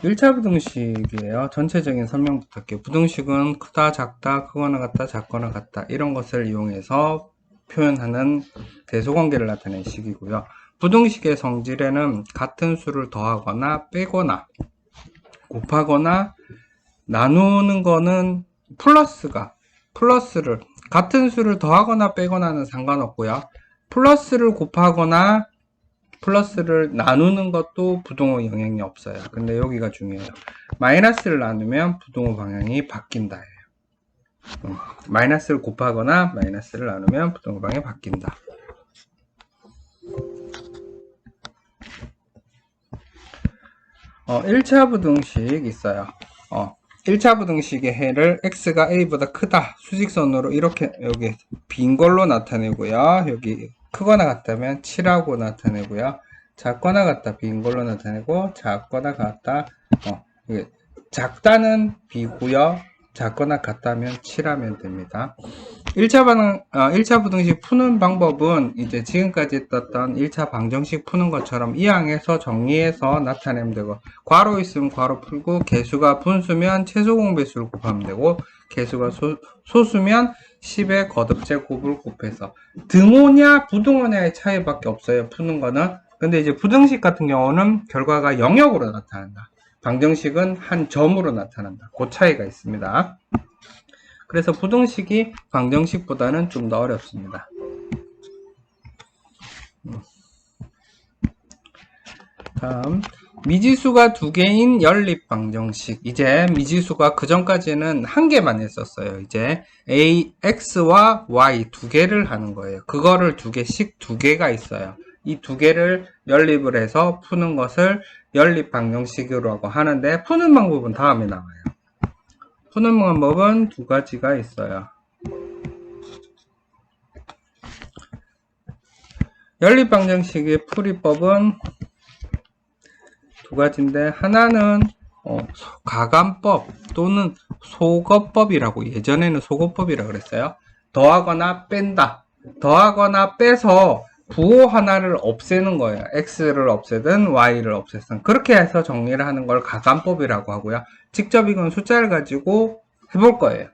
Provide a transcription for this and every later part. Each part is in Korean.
1차 부등식이에요. 전체적인 설명 부탁해요. 부등식은 크다, 작다, 크거나 같다, 작거나 같다 이런 것을 이용해서 표현하는 대소관계를 나타낸 식이고요. 부등식의 성질에는 같은 수를 더하거나 빼거나 곱하거나 나누는 거는 플러스를 같은 수를 더하거나 빼거나는 상관없고요. 플러스를 곱하거나 플러스를 나누는 것도 부동호 영향이 없어요. 근데 여기가 중요해요. 마이너스를 나누면 부동호 방향이 바뀐다. 마이너스를 곱하거나 마이너스를 나누면 부동호 방향이 바뀐다. 어, 1차 부등식 있어요. 1차 부등식의 해를 x가 a보다 크다 수직선으로 이렇게 여기 빈 걸로 나타내고요. 여기 크거나 같다면 7하고 나타내고요. 작거나 같다 빈 걸로 나타내고 작거나 같다 작다는 b고요. 작거나 같다면 7하면 됩니다. 1차 부등식 푸는 방법은 이제 지금까지 했던 1차 방정식 푸는 것처럼 이항에서 정리해서 나타내면 되고, 괄호 있으면 괄호 풀고, 개수가 분수면 최소 공배수를 곱하면 되고, 개수가 소수면 10의 거듭제곱을 곱해서 등호냐 부등호냐의 차이밖에 없어요. 푸는 거는. 근데 이제 부등식 같은 경우는 결과가 영역으로 나타난다. 방정식은 한 점으로 나타난다. 그 차이가 있습니다. 그래서 부등식이 방정식보다는 좀 더 어렵습니다. 다음 미지수가 두 개인 연립 방정식. 이제 미지수가 그 전까지는 한 개만 했었어요. 이제 a, x와 y 두 개를 하는 거예요. 그거를 두 개씩 두 개가 있어요. 이 두 개를 연립을 해서 푸는 것을 연립 방정식이라고 하는데, 푸는 방법은 다음에 나와요. 푸는 방법은 두 가지가 있어요. 연립 방정식의 풀이법은 두 가지인데, 하나는 가감법 또는 소거법이라고, 예전에는 소거법이라고 그랬어요. 더하거나 뺀다. 더하거나 빼서 부호 하나를 없애는 거예요. x를 없애든 y를 없애든 그렇게 해서 정리를 하는 걸 가감법이라고 하고요. 직접 이건 숫자를 가지고 해볼 거예요.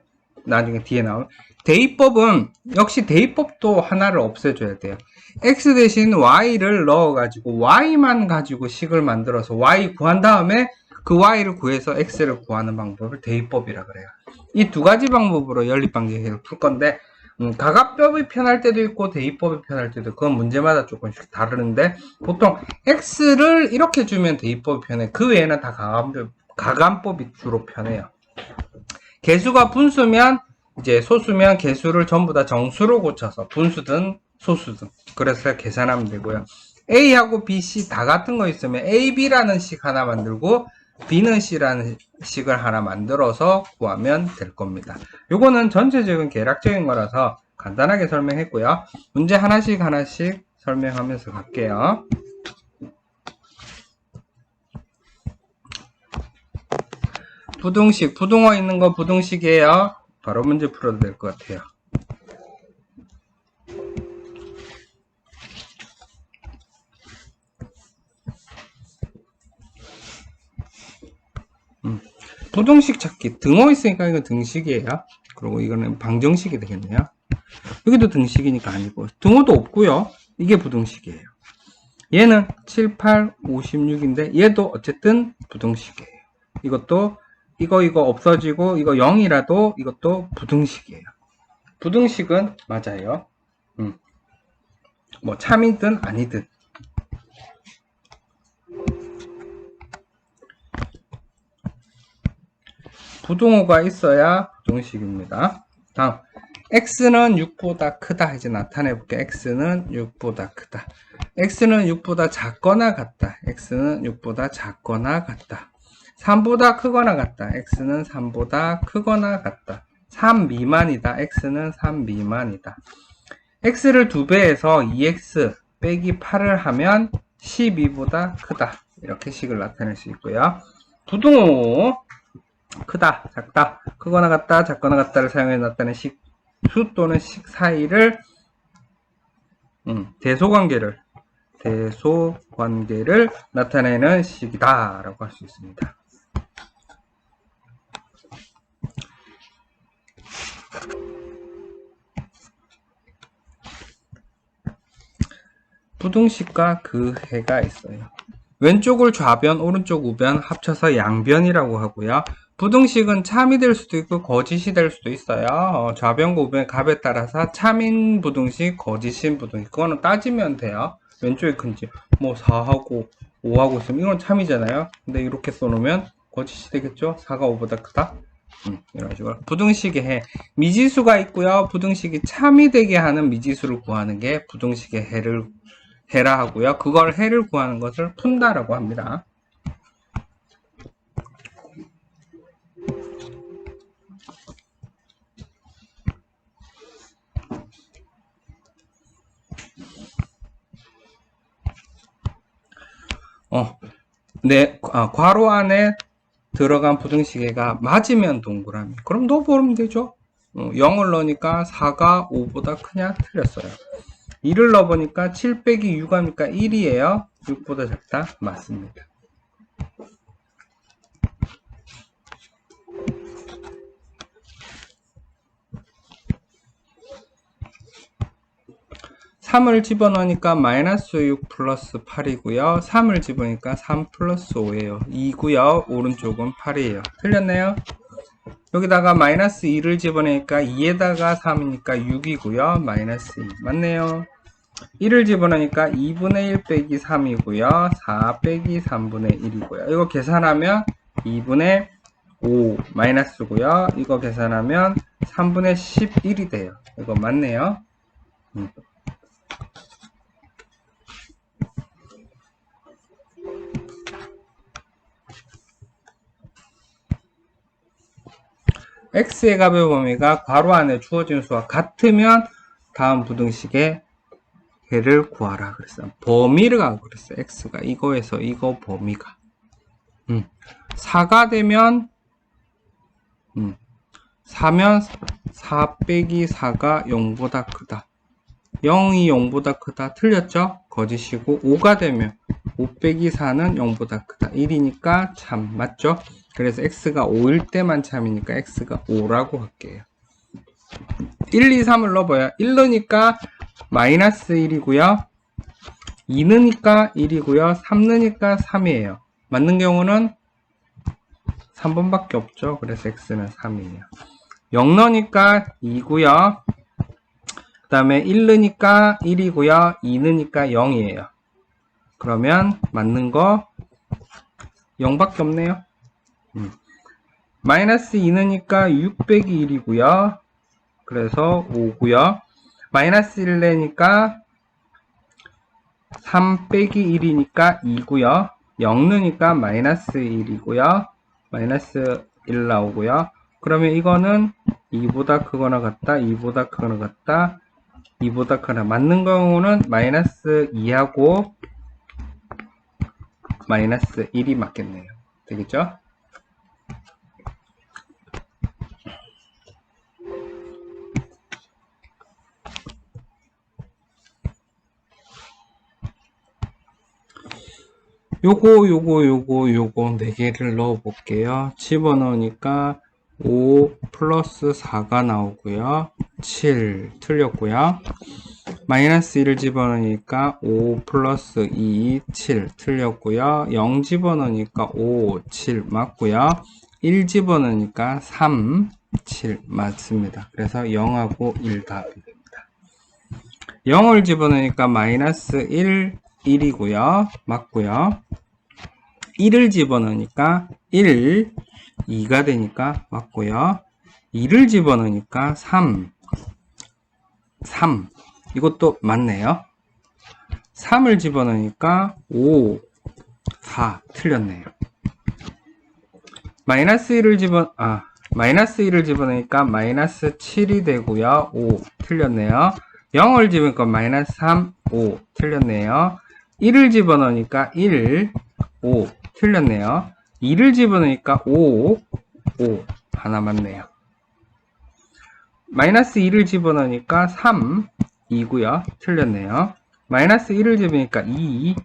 나중에 뒤에 나오면. 대입법은 역시 대입법도 하나를 없애줘야 돼요. x 대신 y를 넣어가지고 y만 가지고 식을 만들어서 y 구한 다음에 그 y를 구해서 x를 구하는 방법을 대입법이라 그래요. 이 두 가지 방법으로 연립방정식을 풀 건데, 가각법이 편할 때도 있고 대입법이 편할 때도 있고, 그건 문제마다 조금씩 다르는데, 보통 x를 이렇게 주면 대입법이 편해. 그 외에는 다 가감법이 주로 편해요. 개수가 분수면, 이제 소수면 개수를 전부 다 정수로 고쳐서 분수든 소수든 그래서 계산하면 되고요. a하고 b, c 다 같은 거 있으면 a, b라는 식 하나 만들고 b는 c라는 식을 하나 만들어서 구하면 될 겁니다. 요거는 전체적인 계략적인 거라서 간단하게 설명했고요. 문제 하나씩 설명하면서 갈게요. 부등식, 부등호 있는 거 부등식이에요. 바로 문제 풀어도 될 것 같아요. 부등식 찾기. 등호 있으니까 이건 등식이에요. 그리고 이거는 방정식이 되겠네요. 여기도 등식이니까 아니고, 등호도 없고요. 이게 부등식이에요. 얘는 7, 8, 56인데 얘도 어쨌든 부등식이에요. 이것도 이거 없어지고 이거 0이라도 이것도 부등식이에요. 부등식은 맞아요. 뭐 참이든 아니든. 부등호가 있어야 부등식입니다. 다음 x는 6보다 크다. 이제 나타내볼게. x는 6보다 크다. x는 6보다 작거나 같다. x는 6보다 작거나 같다. 3보다 크거나 같다. x는 3보다 크거나 같다. 3 미만이다. x는 3 미만이다. x를 2배해서 2x 빼기 8을 하면 12보다 크다. 이렇게 식을 나타낼 수 있고요. 부등호 크다, 작다, 크거나 같다, 작거나 같다를 사용해 나타낸 식 수 또는 식 사이를 대소관계를 나타내는 식이다 라고 할 수 있습니다. 부등식과 그 해가 있어요. 왼쪽을 좌변, 오른쪽 우변 합쳐서 양변이라고 하고요. 부등식은 참이 될 수도 있고 거짓이 될 수도 있어요. 좌변과 우변의 값에 따라서 참인 부등식, 거짓인 부등식. 그거는 따지면 돼요. 왼쪽이 큰지 뭐 4하고 5하고 있으면 이건 참이잖아요. 근데 이렇게 써놓으면 거짓이 되겠죠. 4가 5보다 크다. 이런 식으로 부등식의 해, 미지수가 있고요. 부등식이 참이 되게 하는 미지수를 구하는 게 부등식의 해라 하고요. 그걸 해를 구하는 것을 푼다라고 합니다. 괄호 안에 들어간 부등식에가 맞으면 동그라미. 그럼 넣어보면 되죠. 0을 넣으니까 4가 5보다 크냐? 틀렸어요. 2를 넣어보니까 7 빼기 6 하니까 1이에요. 6보다 작다? 맞습니다. (3을) 집어넣으니까 마이너스 6 플러스 8이고요. 3을 집으니까 3 플러스 5예요. 2고요. 오른쪽은 8이에요. 틀렸네요. 여기다가 마이너스 2를 집어넣으니까 2에다가 3이니까 6이고요. 마이너스 2 맞네요. 1을 집어넣으니까 2분의 1 빼기 3이고요. 4 빼기 3분의 1이고요. 이거 계산하면 2분의 5 마이너스고요. 이거 계산하면 3분의 11이 돼요. 이거 맞네요. x의 값의 범위가 괄호 안에 주어진 수와 같으면 다음 부등식의 해를 구하라 그랬어요. 범위를 가고 그랬어요. x가 이거에서 이거 범위가 4가 되면 4면 4 빼기 4가 0보다 크다. 0이 0보다 크다. 틀렸죠? 거짓이고 5가 되면 5 빼기 4는 0보다 크다. 1이니까 참 맞죠? 그래서 x가 5일 때만 참이니까 x가 5라고 할게요. 1, 2, 3을 넣어봐요. 1 넣으니까 마이너스 1이고요. 2 넣으니까 1이고요. 3 넣으니까 3이에요. 맞는 경우는 3번밖에 없죠. 그래서 x는 3이에요. 0 넣으니까 2고요. 그 다음에 1 넣으니까 1이고요. 2 넣으니까 0이에요. 그러면 맞는 거 0밖에 없네요. 마이너스 2 넣으니까 6 빼기 1이고요. 그래서 5고요. 마이너스 1 내니까 3 빼기 1이니까 2고요. 0 넣으니까 마이너스 1이고요. 마이너스 1 나오고요. 그러면 이거는 2보다 크거나 같다. 2보다 크거나 같다. 2보다 크거나 맞는 경우는 마이너스 2하고 마이너스 1이 맞겠네요. 되겠죠? 요거 4개를 넣어 볼게요. 집어넣으니까 5 플러스 4가 나오고요. 7 틀렸고요. 마이너스 1을 집어넣으니까 5 플러스 2 7 틀렸고요. 0 집어넣으니까 5 7 맞고요. 1 집어넣으니까 3 7 맞습니다. 그래서 0하고 1 답이 됩니다. 0을 집어넣으니까 마이너스 1 1이고요. 맞고요. 1을 집어넣으니까 1, 2가 되니까 맞고요. 2를 집어넣으니까 3, 이것도 맞네요. 3을 집어넣으니까 5, 4 틀렸네요. 마이너스 1을 집어넣으니까 마이너스 7이 되고요. 5 틀렸네요. 0을 집으니까 마이너스 3, 5 틀렸네요. 1을 집어넣으니까 1, 5 틀렸네요. 2를 집어넣으니까 5 하나 맞네요. 마이너스 2를 집어넣으니까 3, 2고요. 틀렸네요. 마이너스 1을 집으니까 2,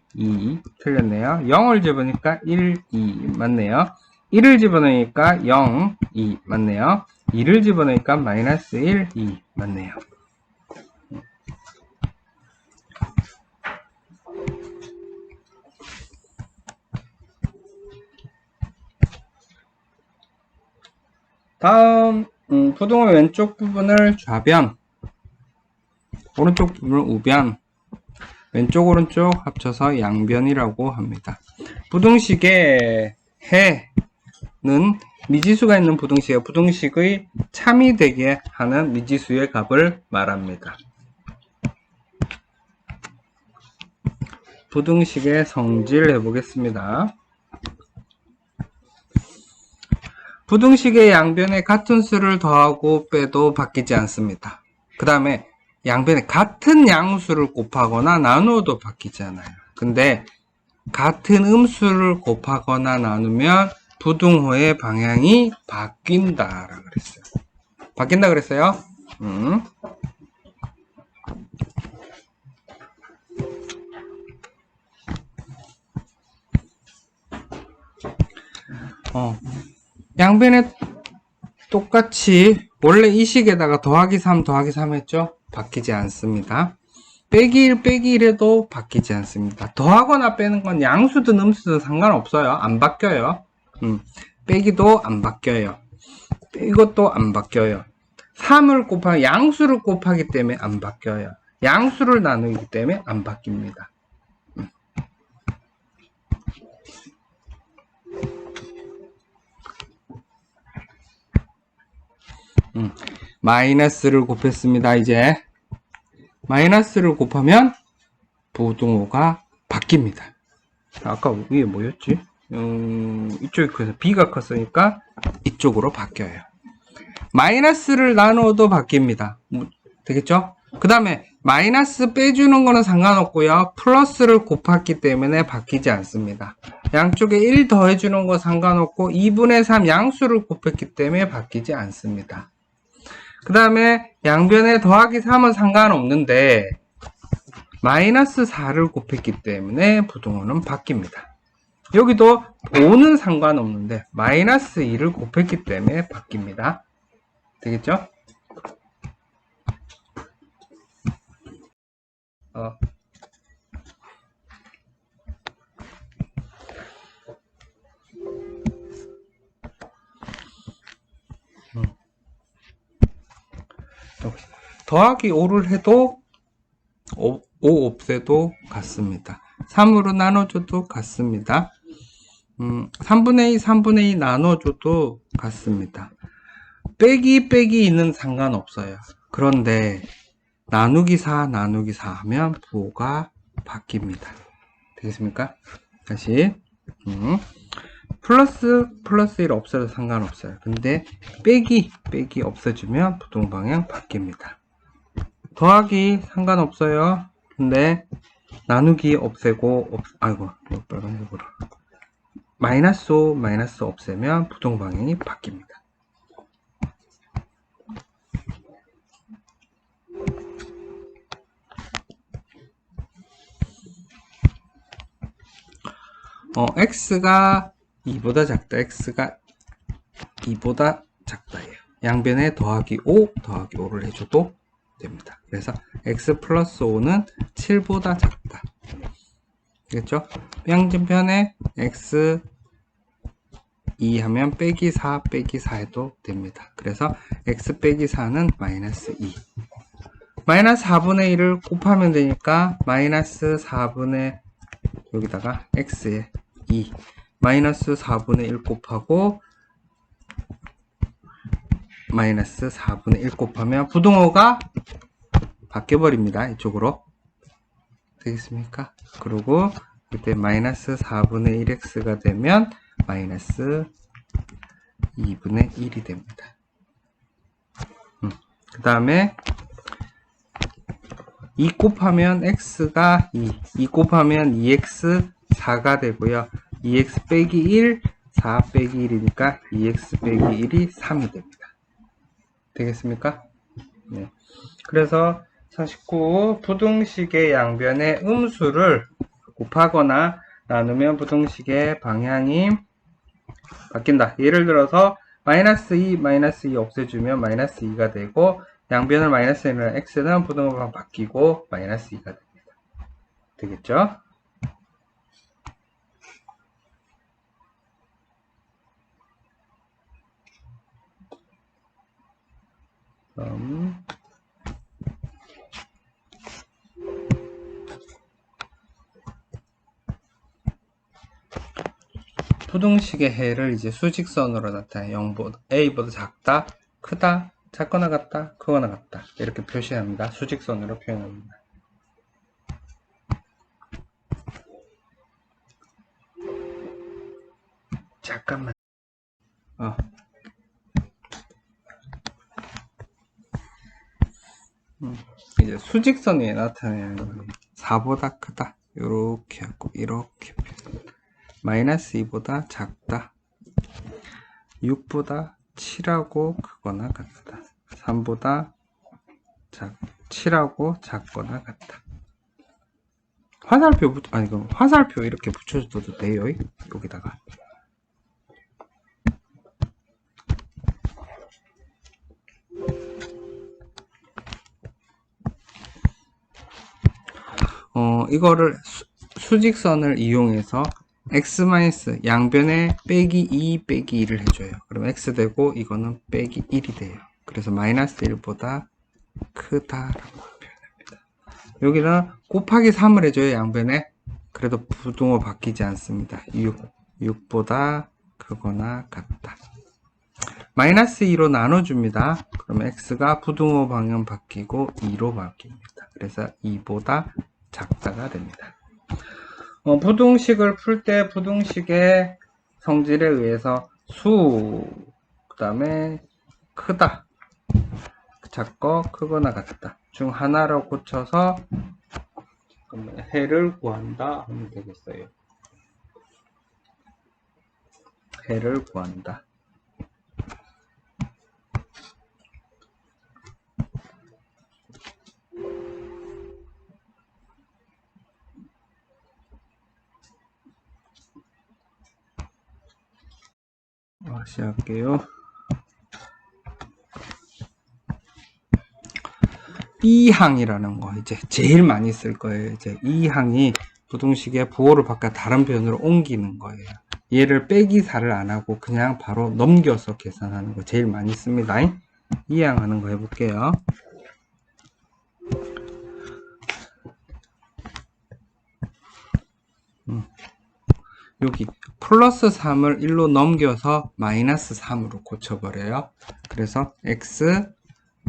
틀렸네요. 0을 집으니까 1, 2 맞네요. 1을 집어넣으니까 0, 2 맞네요. 2를 집어넣으니까 마이너스 1, 2 맞네요. 다음 부등호 왼쪽 부분을 좌변, 오른쪽 부분을 우변, 왼쪽 오른쪽 합쳐서 양변이라고 합니다. 부등식의 해는 미지수가 있는 부등식의 부등식의 참이 되게 하는 미지수의 값을 말합니다. 부등식의 성질 해보겠습니다. 부등식의 양변에 같은 수를 더하고 빼도 바뀌지 않습니다. 그 다음에 양변에 같은 양수를 곱하거나 나누어도 바뀌지 않아요. 근데 같은 음수를 곱하거나 나누면 부등호의 방향이 바뀐다 라고 그랬어요. 바뀐다 그랬어요. 양변에 똑같이 원래 이 식에다가 더하기 3 더하기 3 했죠? 바뀌지 않습니다. 빼기 1 빼기 1 해도 바뀌지 않습니다. 더하거나 빼는 건 양수든 음수든 상관없어요. 안 바뀌어요. 빼기도 안 바뀌어요. 이것도 안 바뀌어요. 3을 곱하기 양수를 곱하기 때문에 안 바뀌어요. 양수를 나누기 때문에 안 바뀝니다. 마이너스를 곱했습니다. 이제 마이너스를 곱하면 부등호가 바뀝니다. 아까 위에 뭐였지? 이쪽이 커서 B가 컸으니까 이쪽으로 바뀌어요. 마이너스를 나누어도 바뀝니다. 되겠죠? 그 다음에 마이너스 빼주는 거는 상관없고요. 플러스를 곱했기 때문에 바뀌지 않습니다. 양쪽에 1 더해주는 거 상관없고 2분의 3 양수를 곱했기 때문에 바뀌지 않습니다. 그 다음에 양변에 더하기 3은 상관없는데 마이너스 4를 곱했기 때문에 부등호는 바뀝니다. 여기도 5는 상관없는데 마이너스 2를 곱했기 때문에 바뀝니다. 되겠죠? 더하기 5를 해도 5 없애도 같습니다. 3으로 나눠줘도 같습니다. 3분의 2, 3분의 2 나눠줘도 같습니다. 빼기 2는 상관없어요. 그런데 나누기 4 하면 부호가 바뀝니다. 되겠습니까? 다시 플러스 1 없어도 상관없어요. 근데 빼기 없어지면 부등 방향 바뀝니다. 더하기 상관없어요. 근데 나누기 없애고 빨간색으로 마이너스 5 없애면 부등 방향이 바뀝니다. x가 2보다 작다, x가 2보다 작다예요. 양변에 더하기 5를 해줘도 됩니다. 그래서 x 플러스 5는 7보다 작다. 되겠죠? 양변에 x 2 하면 빼기 4 해도 됩니다. 그래서 x 빼기 4는 마이너스 2. 마이너스 4분의 1을 곱하면 되니까 마이너스 4분의 여기다가 x에 2 마이너스 4분의 1 곱하고 마이너스 4분의 1 곱하면 부등호가 바뀌어버립니다. 이쪽으로. 되겠습니까? 그리고 그때 마이너스 4분의 1x가 되면 마이너스 2분의 1이 됩니다. 그 다음에 2 곱하면 x가 2 곱하면 2x 4가 되고요. 2x 빼기 1, 4 빼기 1이니까 2x 빼기 1이 3이 됩니다. 되겠습니까? 네. 그래서 49 부등식의 양변의 음수를 곱하거나 나누면 부등식의 방향이 바뀐다. 예를 들어서 마이너스 2 없애주면 마이너스 2가 되고 양변을 마이너스 1로 x는 부등호가 바뀌고 마이너스 2가 됩니다. 되겠죠? 부등식의 해를 이제 수직선으로 나타내 0보다 a보다 작다, 크다, 작거나 같다, 크거나 같다 이렇게 표시합니다. 수직선으로 표현합니다. 잠깐만. 이제 수직선에 나타내는 거예요. 4보다 크다 이렇게 하고 이렇게 표현합니다. 마이너스 2보다 작다, 6보다 7하고 크거나 같다, 3보다 7하고 작거나 같다. 화살표 아니 그럼 화살표 이렇게 붙여줘도 돼요. 여기다가 이거를 수직선을 이용해서 x 양변에 빼기 2 빼기 1을 해줘요. 그럼 x 되고 이거는 빼기 1이 돼요. 그래서 마이너스 1보다 크다라고 표현합니다. 여기는 곱하기 3을 해줘요. 양변에. 그래도 부등호 바뀌지 않습니다. 6보다 크거나 같다. 마이너스 2로 나눠줍니다. 그럼 x가 부등호 방향 바뀌고 2로 바뀝니다. 그래서 2보다 작다가 됩니다. 부등식을 풀 때 부등식의 성질에 의해서 그 다음에 크다, 작고 크거나 같다 중 하나로 고쳐서 해를 구한다 하면 되겠어요. 해를 구한다. 다시 할게요. 이 항이라는 거 이제 제일 많이 쓸 거예요. 이제 이 항이 부등식의 부호를 바꿔 다른 변으로 옮기는 거예요. 얘를 빼기 4를 안 하고 그냥 바로 넘겨서 계산하는 거 제일 많이 씁니다. 이 항 하는 거 해볼게요. 여기 플러스 3을 1로 넘겨서 마이너스 3으로 고쳐버려요. 그래서 x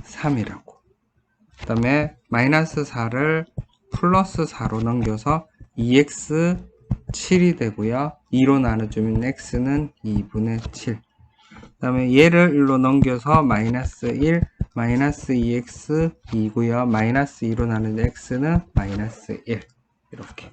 3이라고. 그 다음에 마이너스 4를 플러스 4로 넘겨서 2x 7이 되고요. 2로 나눠주면 x는 2분의 7. 그 다음에 얘를 1로 넘겨서 마이너스 1, 마이너스 2x 2고요. 마이너스 2로 나누는 x는 마이너스 1. 이렇게.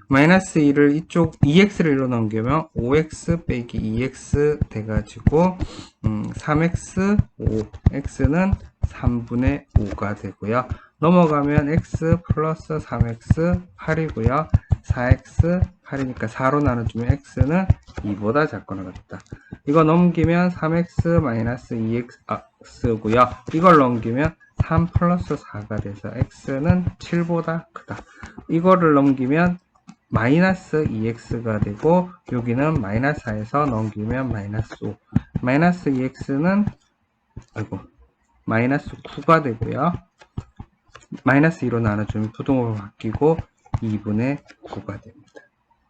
마이너스 2를 이쪽 2x를 1로 넘기면 5x 빼기 2x 돼가지고 3x 5, x는 3분의 5가 되고요. 넘어가면 x 플러스 3x 8이고요. 4x 8이니까 4로 나눠주면 x는 2보다 작거나 같다. 이거 넘기면 3x 마이너스 2x고요. 이걸 넘기면 3 플러스 4가 돼서 x는 7보다 크다. 이거를 넘기면 마이너스 2x가 되고 여기는 마이너스 4에서 넘기면 마이너스 5. 마이너스 2x는 마이너스 9가 되고요. 마이너스 2로 나눠주면 부등호가 바뀌고 2분의 9가 됩니다.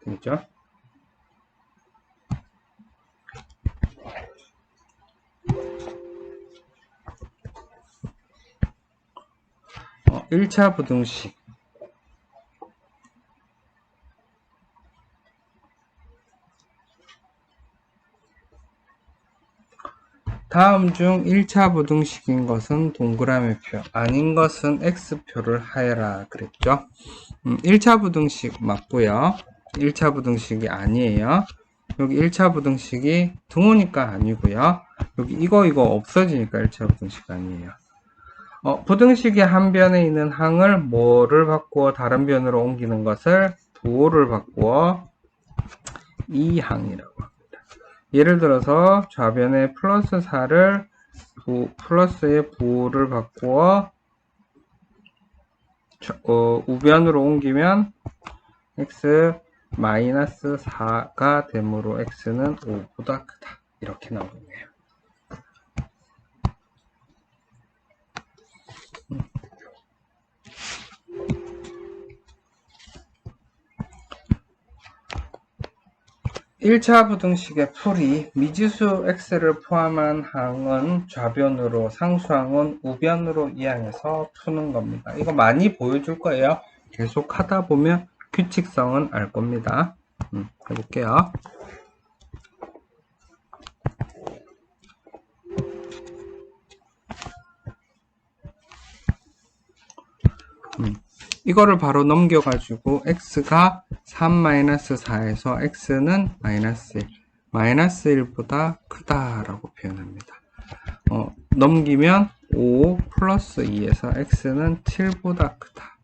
되겠죠? 어, 1차 부등식. 다음 중 1차 부등식인 것은 동그라미표, 아닌 것은 X표를 하여라 그랬죠. 1차 부등식 맞고요. 1차 부등식이 아니에요. 여기 1차 부등식이 등호니까 아니고요. 여기 이거 없어지니까 1차 부등식 아니에요. 부등식의 한 변에 있는 항을 뭐를 바꾸어 다른 변으로 옮기는 것을 부호를 바꾸어 이 항이라고 합니다. 예를 들어서 좌변에 플러스 4를 플러스의 부호를 바꾸어 우변으로 옮기면 x 마이너스 4가 되므로 x는 5보다 크다. 이렇게 나오네요. 1차 부등식의 풀이 미지수 x를 포함한 항은 좌변으로, 상수항은 우변으로 이항해서 푸는 겁니다. 이거 많이 보여줄 거예요. 계속 하다 보면 규칙성은 알 겁니다. 해볼게요. 이거를 바로 넘겨가지고 x가 3-4에서 x는 마이너스 1, 마이너스 1보다 크다라고 표현합니다. 넘기면 5 플러스 2에서 x는 7보다 크다.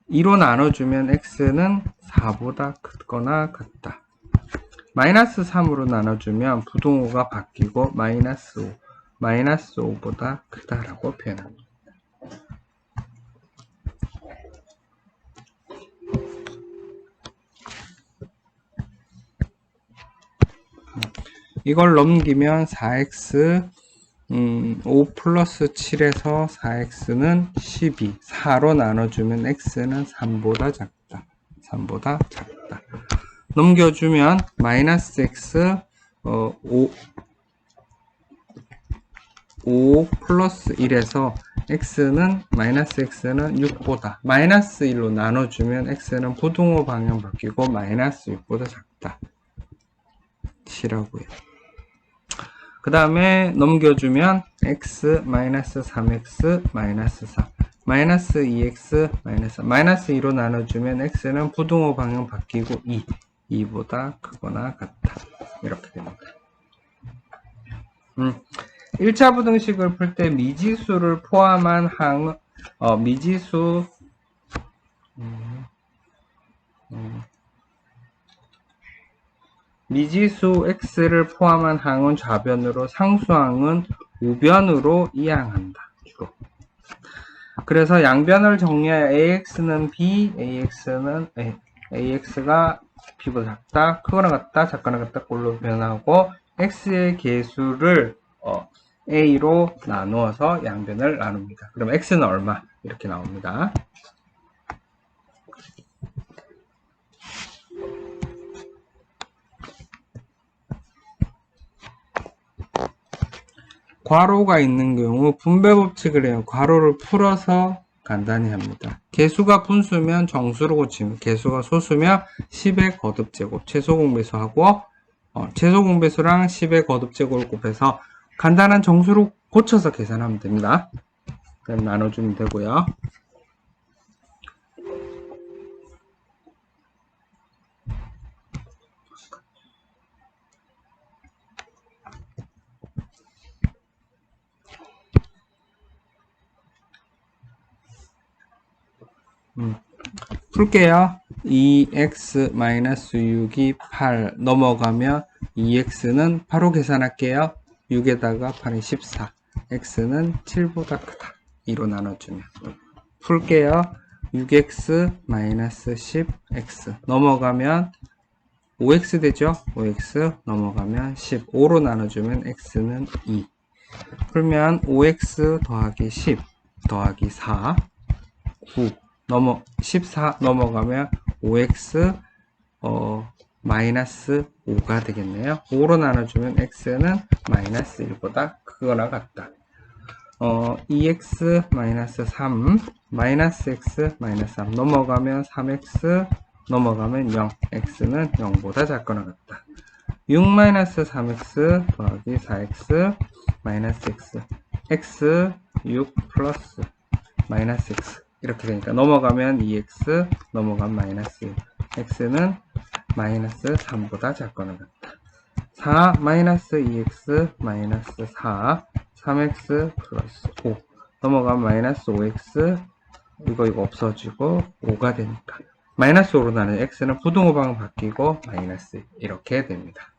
2로 나눠주면 x는 4보다 크거나 같다. 마이너스 3으로 나눠주면 부등호가 바뀌고 마이너스 5, 마이너스 5보다 크다라고 표현합니다. 이걸 넘기면 4x 5 플러스 7에서 4x는 12, 4로 나눠주면 x는 3보다 작다. 3보다 작다. 넘겨주면 마이너스 x 5 플러스 1에서 x는 마이너스 x는 6보다 마이너스 1로 나눠주면 x는 부등호 방향 바뀌고 마이너스 6보다 작다. 이라고요. 그 다음에 넘겨주면 x 마이너스 3x 마이너스 4 마이너스 2x 마이너스 4 마이너스 2로 나눠주면 x는 부등호 방향 바뀌고 2보다 크거나 같다. 이렇게 됩니다. 1차 부등식을 풀 때 미지수를 포함한 항, 미지수 x를 포함한 항은 좌변으로, 상수항은 우변으로 이항한다. 주로. 그래서 양변을 정리하여 ax는 b, ax가 b보다 작다, 크거나 같다, 작거나 같다 꼴로 변하고 x의 개수를 a로 나누어서 양변을 나눕니다. 그럼 x는 얼마? 이렇게 나옵니다. 괄호가 있는 경우 분배 법칙을 해요. 괄호를 풀어서 간단히 합니다. 개수가 분수면 정수로 고치면, 개수가 소수면 10의 거듭제곱, 최소 공배수하고 최소 공배수랑 10의 거듭제곱을 곱해서 간단한 정수로 고쳐서 계산하면 됩니다. 그럼 나눠주면 되고요. 풀게요. 2x-6이 8 넘어가면 2x는 바로 계산할게요. 6에다가 8이 14, x는 7보다 크다. 2로 나눠주면 풀게요. 6x-10x 넘어가면 5x 되죠. 5x 넘어가면 10, 5로 나눠주면 x는 2. 풀면 5x 더하기 10 더하기 4 9 14 넘어가면 5x 마이너스 5가 되겠네요. 5로 나눠주면 x는 마이너스 1보다 크거나 같다. 2x 마이너스 3 마이너스 x 마이너스 3 넘어가면 3x 넘어가면 0, x는 0보다 작거나 같다. 6 마이너스 3x 더하기 4x 마이너스 x x 6 플러스 마이너스 x 이렇게 되니까 넘어가면 2x 넘어가면 마이너스 1, x는 마이너스 3보다 작거나 같다. 4 마이너스 2x 마이너스 4 3x 플러스 5 넘어가면 마이너스 5x 이거 없어지고 5가 되니까 마이너스 5로 나는 x는 부등호 방향 바뀌고 마이너스 이렇게 됩니다.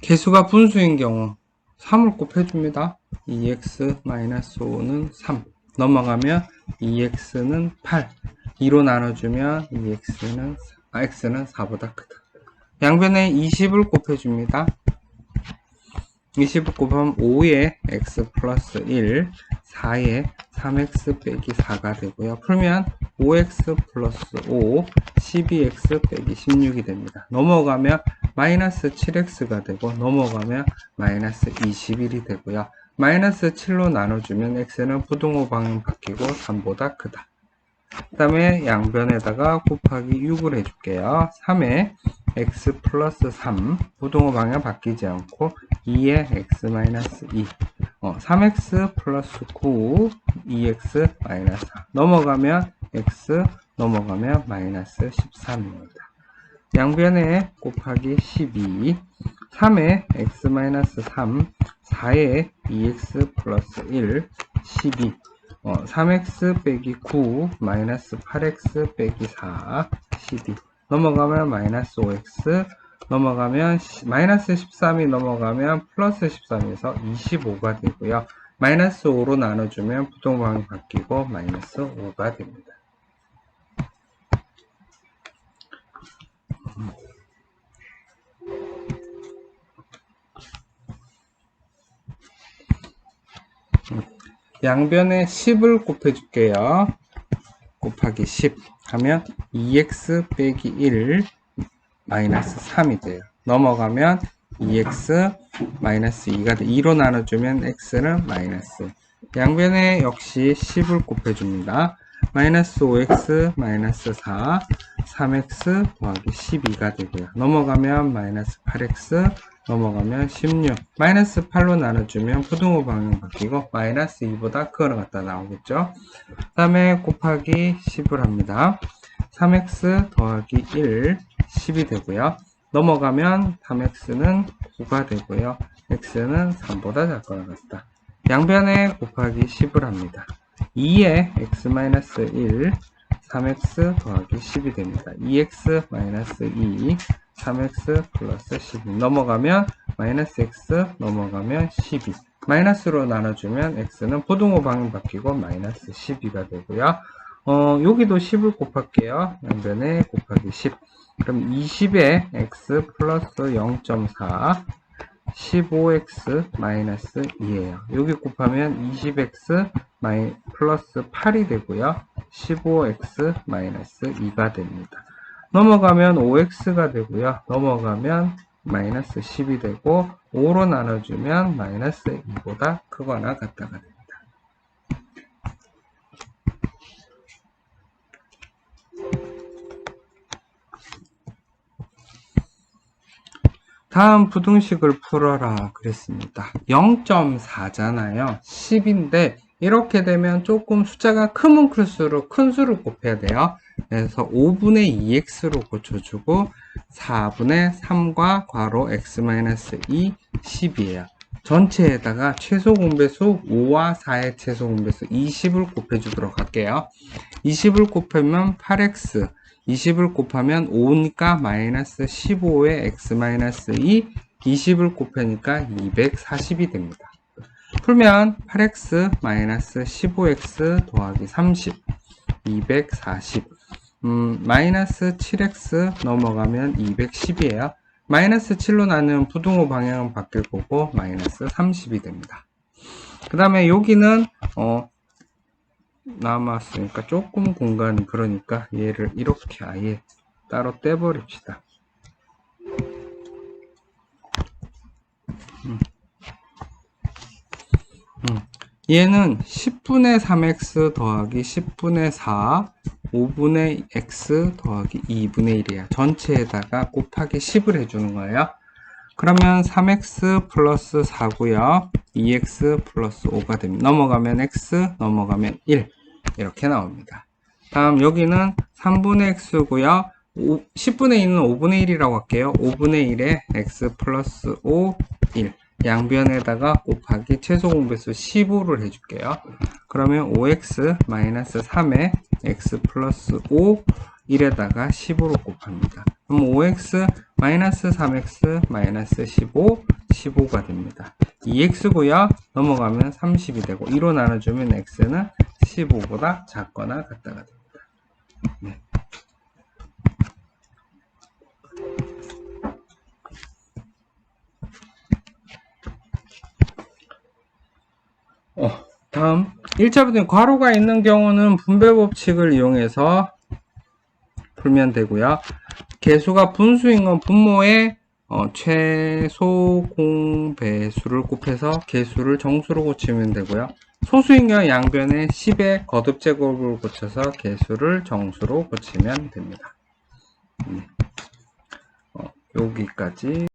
개수가 분수인 경우 3을 곱해줍니다. 2x-5는 3 넘어가면 2x는 8 2로 나눠주면 x는 4보다 크다. 양변에 20을 곱해줍니다. 20을 곱하면 5에 x 플러스 1 4에 3x 빼기 4가 되고요. 풀면 5x 플러스 5 12x 빼기 16이 됩니다. 넘어가면 마이너스 7x가 되고 넘어가면 마이너스 21이 되고요. 마이너스 7로 나눠주면 x는 부등호 방향 바뀌고 3보다 크다. 그 다음에 양변에다가 곱하기 6을 해줄게요. 3에 x 플러스 3 부등호 방향 바뀌지 않고 2에 x 마이너스 2 3x 플러스 9 2x 마이너스 4 넘어가면 x 넘어가면 마이너스 13입니다. 양변에 곱하기 12 3에 x 마이너스 3 4에 2x 플러스 1 12 3x 빼기 9 마이너스 8x 빼기 4 12 넘어가면 마이너스 5x 넘어가면 마이너스 13이 넘어가면 플러스 13에서 25가 되고요. 마이너스 5로 나눠주면 부등호방이 바뀌고 마이너스 5가 됩니다. 양변에 10을 곱해줄게요. 곱하기 10 하면 2x 빼기 1 마이너스 3이 돼요. 넘어가면 2x 마이너스 2가 돼. 2로 나눠주면 x는 마이너스. 양변에 역시 10을 곱해줍니다. 마이너스 5x 마이너스 4 3x 더하기 12가 되고요. 넘어가면 마이너스 8x 넘어가면 16 마이너스 8로 나눠주면 부등호 방향 바뀌고 마이너스 2보다 크거나 같다 나오겠죠. 그 다음에 곱하기 10을 합니다. 3x 더하기 1 10이 되고요. 넘어가면 3x는 9가 되고요. x는 3보다 작거나 같다. 양변에 곱하기 10을 합니다. 2에 x-1 3x 더하기 10이 됩니다. 2x-2 3x 플러스 12 넘어가면 마이너스 x 넘어가면 12 마이너스로 나눠주면 x는 부등호 방향 바뀌고 마이너스 12가 되고요. 여기도 10을 곱할게요. 양변에 곱하기 10 그럼 20에 x 플러스 0.4 15x 마이너스 2예요. 여기 곱하면 20x 플러스 8이 되고요. 15x 마이너스 2가 됩니다. 넘어가면 5x가 되고요. 넘어가면 마이너스 10이 되고 5로 나눠주면 마이너스 2보다 크거나 같다가 됩니다. 다음 부등식을 풀어라 그랬습니다. 0.4잖아요. 10인데 이렇게 되면 조금 숫자가 크면 클수록 큰 수를 곱해야 돼요. 그래서 5분의 2x로 고쳐주고 4분의 3과 괄호 x-2 10이에요. 전체에다가 최소 공배수 5와 4의 최소 공배수 20을 곱해주도록 할게요. 20을 곱하면 8x 20을 곱하면 5니까 마이너스 15에 x-2 20을 곱하니까 240이 됩니다. 풀면 8x 마이너스 15x 더하기 30 240 마이너스 7x 넘어가면 210이에요. 마이너스 7로 나누면 부등호 방향은 바뀔 거고 마이너스 30이 됩니다. 그 다음에 여기는 남았으니까 조금 공간이 그러니까 얘를 이렇게 아예 따로 떼버립시다. 얘는 10분의 3x 더하기 10분의 4 5분의 x 더하기 2분의 1이야. 전체에다가 곱하기 10을 해주는 거예요. 그러면 3x 플러스 4고요. 2x 플러스 5가 됩니다. 넘어가면 x, 넘어가면 1 이렇게 나옵니다. 다음 여기는 3분의 x고요. 10분의 2는 5분의 1이라고 할게요. 5분의 1에 x 플러스 5, 1. 양변에다가 곱하기 최소 공배수 15를 해줄게요. 그러면 5x 마이너스 3에 x 플러스 5, 1에다가 15로 곱합니다. 그럼 5x 마이너스 3x 마이너스 15, 15가 됩니다. 2x고요. 넘어가면 30이 되고 2로 나눠주면 x는 15보다 작거나 같다가 됩니다. 네. 다음 1차 부분 괄호가 있는 경우는 분배 법칙을 이용해서 풀면 되고요. 개수가 분수인 건 분모의 최소 공배수를 곱해서 개수를 정수로 고치면 되고요. 소수인 경우 양변에 10의 거듭제곱을 고쳐서 개수를 정수로 고치면 됩니다. 여기까지.